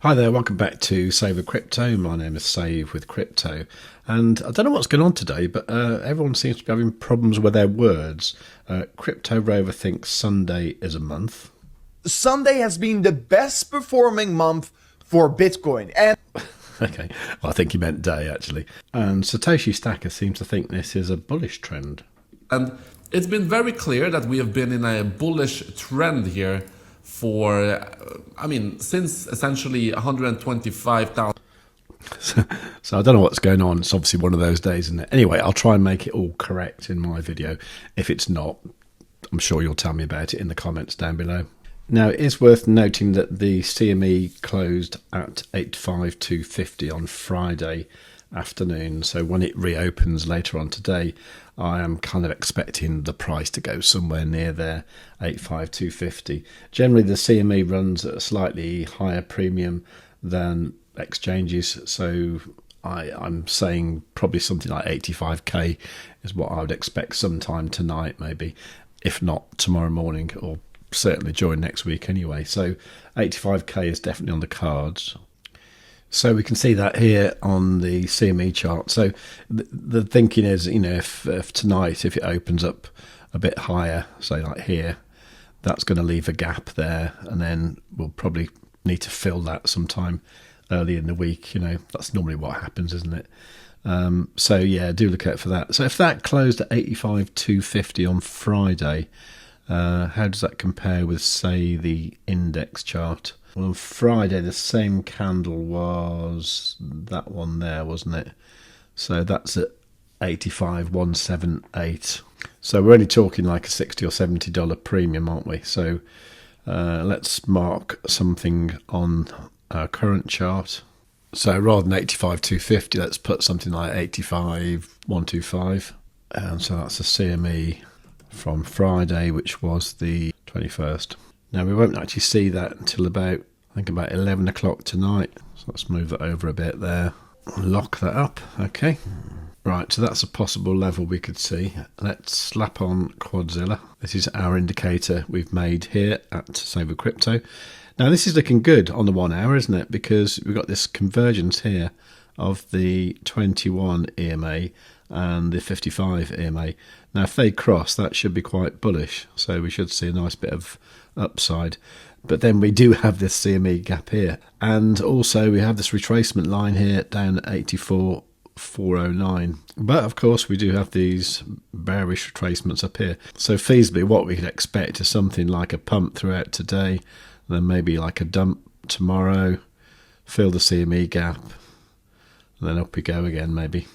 Hi there, welcome back to Save with Crypto. My name is Save with Crypto, and I don't know what's going on today, but everyone seems to be having problems with their words. Crypto Rover thinks Sunday is a month. Sunday has been the best performing month for Bitcoin. And okay, well, I think he meant day actually. And Satoshi Stacker seems to think this is a bullish trend. And it's been very clear that we have been in a bullish trend here for, since essentially 125,000. So I don't know what's going on. It's obviously one of those days, isn't it? Anyway, I'll try and make it all correct in my video. If it's not, I'm sure you'll tell me about it in the comments down below. Now, it is worth noting that the CME closed at 85,250 on Friday afternoon. So when it reopens later on today, I am kind of expecting the price to go somewhere near there, 85,250. Generally, the CME runs at a slightly higher premium than exchanges, so I'm saying probably something like 85k is what I would expect sometime tonight, maybe, if not tomorrow morning, or certainly during next week anyway. So 85k is definitely on the cards. So we can see that here on the CME chart. So the thinking is, if tonight, if it opens up a bit higher, say like here, that's going to leave a gap there, and then we'll probably need to fill that sometime early in the week. That's normally what happens, isn't it? So yeah, do look out for that. So if that closed at 85,250 on Friday, how does that compare with, say, the index chart? Well, on Friday, the same candle was that one there, wasn't it? So that's at 85,178. So we're only talking like a $60 or $70 premium, aren't we? So let's mark something on our current chart. So rather than 85,250, let's put something like 85,125. And so that's the CME from Friday, which was the 21st. Now, we won't actually see that until about 11 o'clock tonight. So let's move that over a bit there. Lock that up. Okay. Right, so that's a possible level we could see. Let's slap on Quadzilla. This is our indicator we've made here at Save with Crypto. Now, this is looking good on the 1 hour, isn't it? Because we've got this convergence here of the 21 EMA and the 55 EMA. Now, if they cross, that should be quite bullish. So we should see a nice bit of upside. But then we do have this CME gap here. And also we have this retracement line here down at 84,409. But of course, we do have these bearish retracements up here. So feasibly, what we could expect is something like a pump throughout today, then maybe like a dump tomorrow, fill the CME gap, and then up we go again, maybe.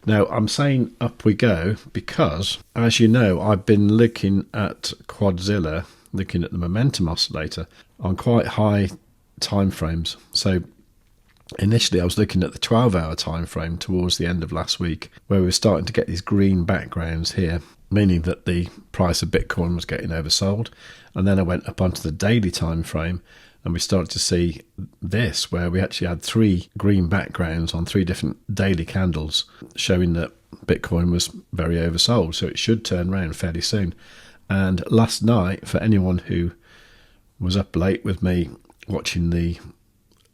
Now, I'm saying up we go because, as you know, I've been looking at Quadzilla, looking at the momentum oscillator on quite high time frames. So initially I was looking at the 12-hour time frame towards the end of last week, where we were starting to get these green backgrounds here, meaning that the price of Bitcoin was getting oversold. And then I went up onto the daily time frame, and we started to see this, where we actually had 3 green backgrounds on 3 different daily candles, showing that Bitcoin was very oversold. So it should turn around fairly soon. And last night, for anyone who was up late with me watching the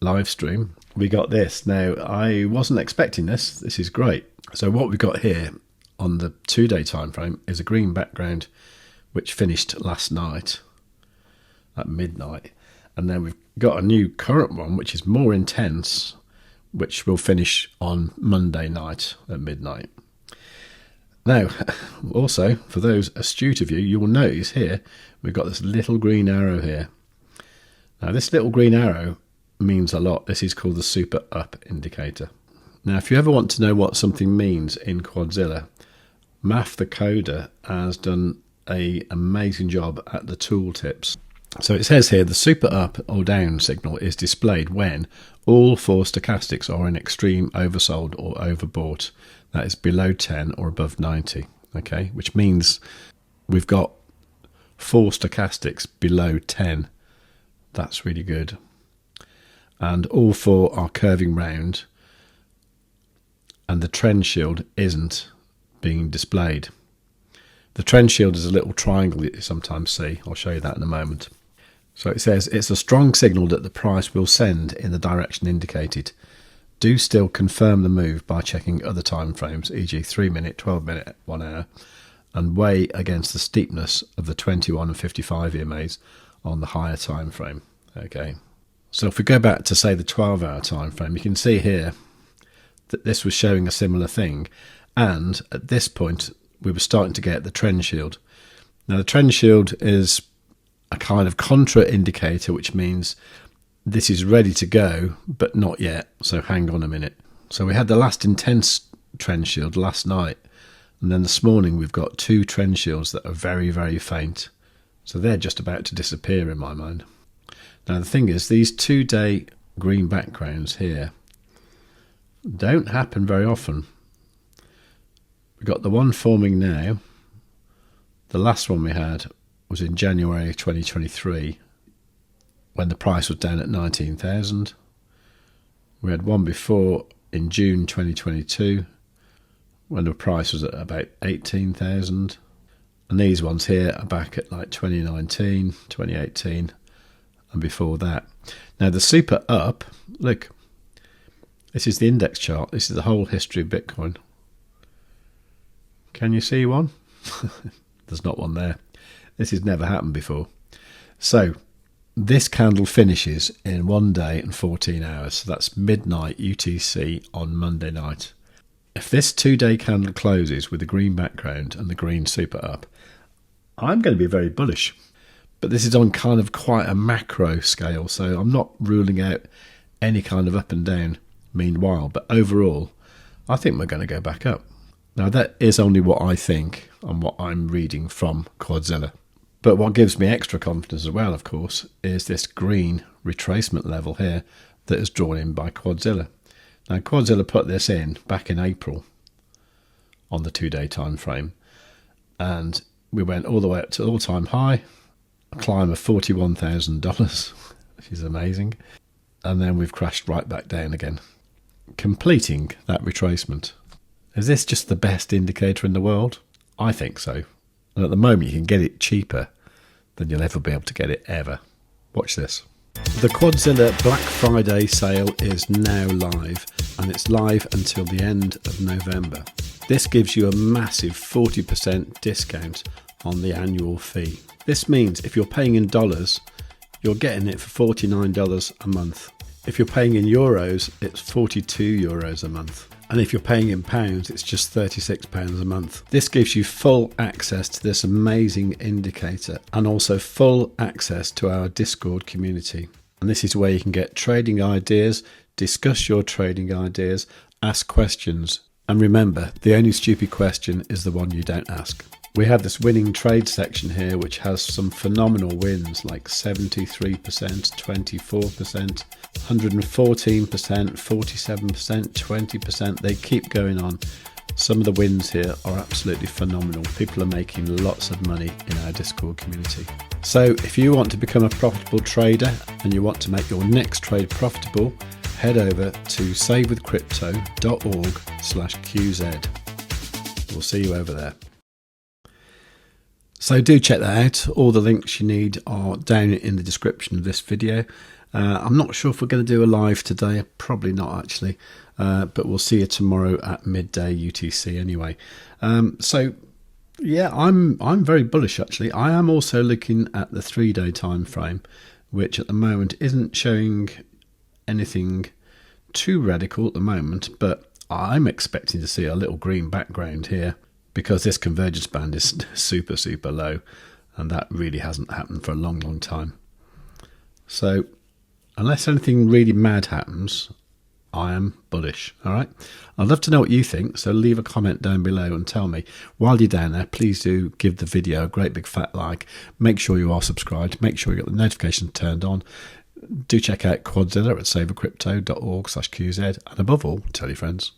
live stream, we got this. Now, I wasn't expecting this. This is great. So what we got here on the 2-day time frame is a green background, which finished last night at midnight. And then we've got a new current one, which is more intense, which will finish on Monday night at midnight. Now, also, for those astute of you, you will notice here, we've got this little green arrow here. Now, this little green arrow means a lot. This is called the super up indicator. Now, if you ever want to know what something means in Quadzilla, Maff the coder has done an amazing job at the tooltips. So it says here, the super up or down signal is displayed when all 4 stochastics are in extreme oversold or overbought. That is below 10 or above 90, okay? Which means we've got 4 stochastics below 10. That's really good. And all 4 are curving round, and the trend shield isn't being displayed. The trend shield is a little triangle that you sometimes see. I'll show you that in a moment. So it says it's a strong signal that the price will send in the direction indicated. Do still confirm the move by checking other time frames, e.g. 3 minute, 12 minute, 1 hour, and weigh against the steepness of the 21 and 55 EMAs on the higher time frame. Okay. So if we go back to say the 12-hour time frame, you can see here that this was showing a similar thing, and at this point we were starting to get the trend shield. Now the trend shield is a kind of contra indicator, which means this is ready to go but not yet, so hang on a minute. So we had the last intense trend shield last night, and then this morning we've got 2 trend shields that are very, very faint, so they're just about to disappear in my mind. Now the thing is, these 2-day green backgrounds here don't happen very often. We've got the one forming now. The last one we had was in January 2023 when the price was down at 19,000. We had one before in June 2022 when the price was at about 18,000. And these ones here are back at like 2019, 2018 and before that. Now the super up, look, this is the index chart. This is the whole history of Bitcoin. Can you see one? There's not one there. This has never happened before. So this candle finishes in 1 day and 14 hours. So that's midnight UTC on Monday night. If this 2-day candle closes with the green background and the green super up, I'm going to be very bullish. But this is on kind of quite a macro scale, so I'm not ruling out any kind of up and down meanwhile. But overall, I think we're going to go back up. Now that is only what I think and what I'm reading from Quadzilla. But what gives me extra confidence as well, of course, is this green retracement level here that is drawn in by Quadzilla. Now Quadzilla put this in back in April on the 2-day time frame, and we went all the way up to all-time high, a climb of $41,000, which is amazing, and then we've crashed right back down again, completing that retracement. Is this just the best indicator in the world? I think so. And at the moment you can get it cheaper than you'll ever be able to get it ever. Watch this. The Quadzilla Black Friday sale is now live, and it's live until the end of November. This gives you a massive 40% discount on the annual fee. This means if you're paying in dollars, you're getting it for $49 a month. If you're paying in euros, it's 42 euros a month. And if you're paying in pounds, it's just £36 a month. This gives you full access to this amazing indicator and also full access to our Discord community. And this is where you can get trading ideas, discuss your trading ideas, ask questions. And remember, the only stupid question is the one you don't ask. We have this winning trade section here, which has some phenomenal wins like 73%, 24%, 114%, 47%, 20%. They keep going on. Some of the wins here are absolutely phenomenal. People are making lots of money in our Discord community. So if you want to become a profitable trader and you want to make your next trade profitable, head over to savewithcrypto.org/QZ. We'll see you over there. So do check that out. All the links you need are down in the description of this video. I'm not sure if we're going to do a live today. Probably not actually. But we'll see you tomorrow at midday UTC anyway. So yeah, I'm very bullish actually. I am also looking at the 3-day time frame, which at the moment isn't showing anything too radical at the moment, but I'm expecting to see a little green background here, because this convergence band is super, super low, and that really hasn't happened for a long, long time. So unless anything really mad happens, I am bullish. All right. I'd love to know what you think, so leave a comment down below and tell me. While you're down there, please do give the video a great big fat like. Make sure you are subscribed. Make sure you got the notifications turned on. Do check out Quadzilla at savewithcrypto.org/QZ, and above all, tell your friends.